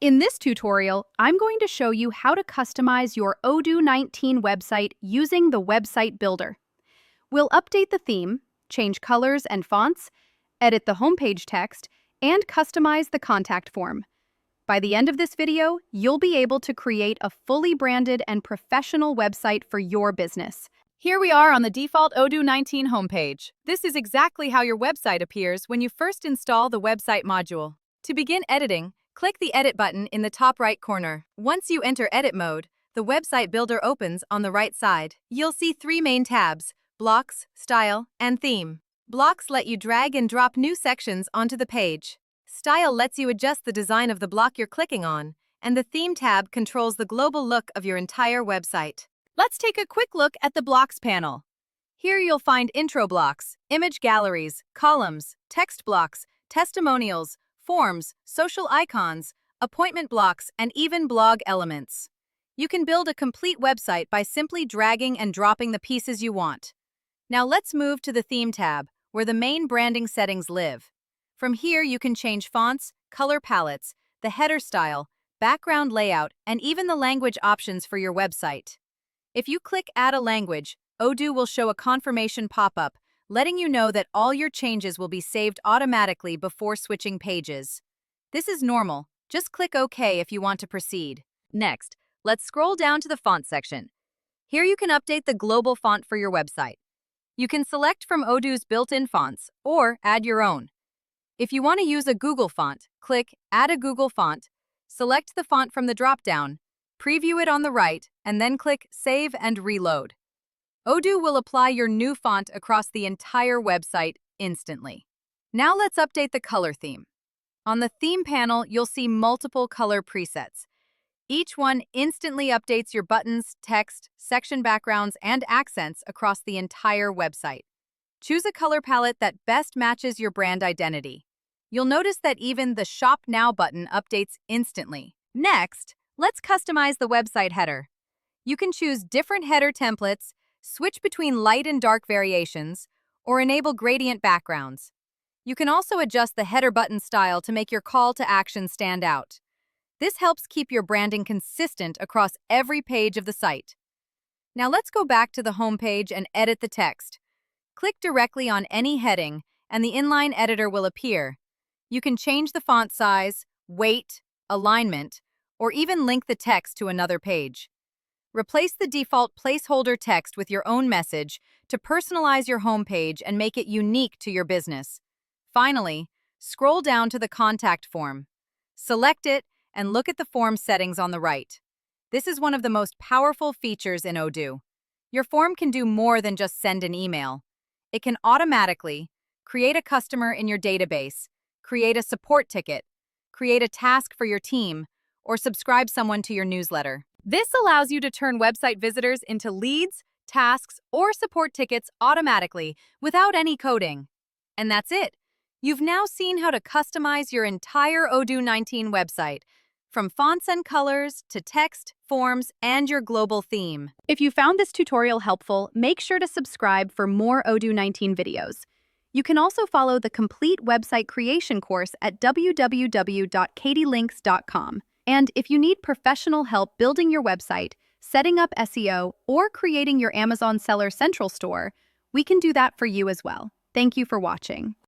In this tutorial, I'm going to show you how to customize your Odoo 19 website using the Website Builder. We'll update the theme, change colors and fonts, edit the homepage text, and customize the contact form. By the end of this video, you'll be able to create a fully branded and professional website for your business. Here we are on the default Odoo 19 homepage. This is exactly how your website appears when you first install the website module. To begin editing, click the Edit button in the top right corner. Once you enter Edit mode, the Website Builder opens on the right side. You'll see three main tabs: Blocks, Style, and Theme. Blocks let you drag and drop new sections onto the page. Style lets you adjust the design of the block you're clicking on, and the Theme tab controls the global look of your entire website. Let's take a quick look at the Blocks panel. Here you'll find intro blocks, image galleries, columns, text blocks, testimonials, forms, social icons, appointment blocks, and even blog elements. You can build a complete website by simply dragging and dropping the pieces you want. Now let's move to the Theme tab, where the main branding settings live. From here you can change fonts, color palettes, the header style, background layout, and even the language options for your website. If you click Add a Language, Odoo will show a confirmation pop-up, letting you know that all your changes will be saved automatically before switching pages. This is normal. Just click OK if you want to proceed. Next, let's scroll down to the font section. Here you can update the global font for your website. You can select from Odoo's built-in fonts or add your own. If you want to use a Google font, click Add a Google font, select the font from the drop-down, preview it on the right, and then click Save and Reload. Odoo will apply your new font across the entire website instantly. Now let's update the color theme. On the Theme panel, you'll see multiple color presets. Each one instantly updates your buttons, text, section backgrounds, and accents across the entire website. Choose a color palette that best matches your brand identity. You'll notice that even the Shop Now button updates instantly. Next, let's customize the website header. You can choose different header templates, switch between light and dark variations, or enable gradient backgrounds. You can also adjust the header button style to make your call to action stand out. This helps keep your branding consistent across every page of the site. Now let's go back to the home page and edit the text. Click directly on any heading, and the inline editor will appear. You can change the font size, weight, alignment, or even link the text to another page. Replace the default placeholder text with your own message to personalize your homepage and make it unique to your business. Finally, scroll down to the contact form. Select it and look at the form settings on the right. This is one of the most powerful features in Odoo. Your form can do more than just send an email. It can automatically create a customer in your database, create a support ticket, create a task for your team, or subscribe someone to your newsletter. This allows you to turn website visitors into leads, tasks, or support tickets automatically without any coding. And that's it. You've now seen how to customize your entire Odoo 19 website, from fonts and colors to text, forms, and your global theme. If you found this tutorial helpful, make sure to subscribe for more Odoo 19 videos. You can also follow the complete website creation course at www.katylinks.com. And if you need professional help building your website, setting up SEO, or creating your Amazon Seller Central store, we can do that for you as well. Thank you for watching.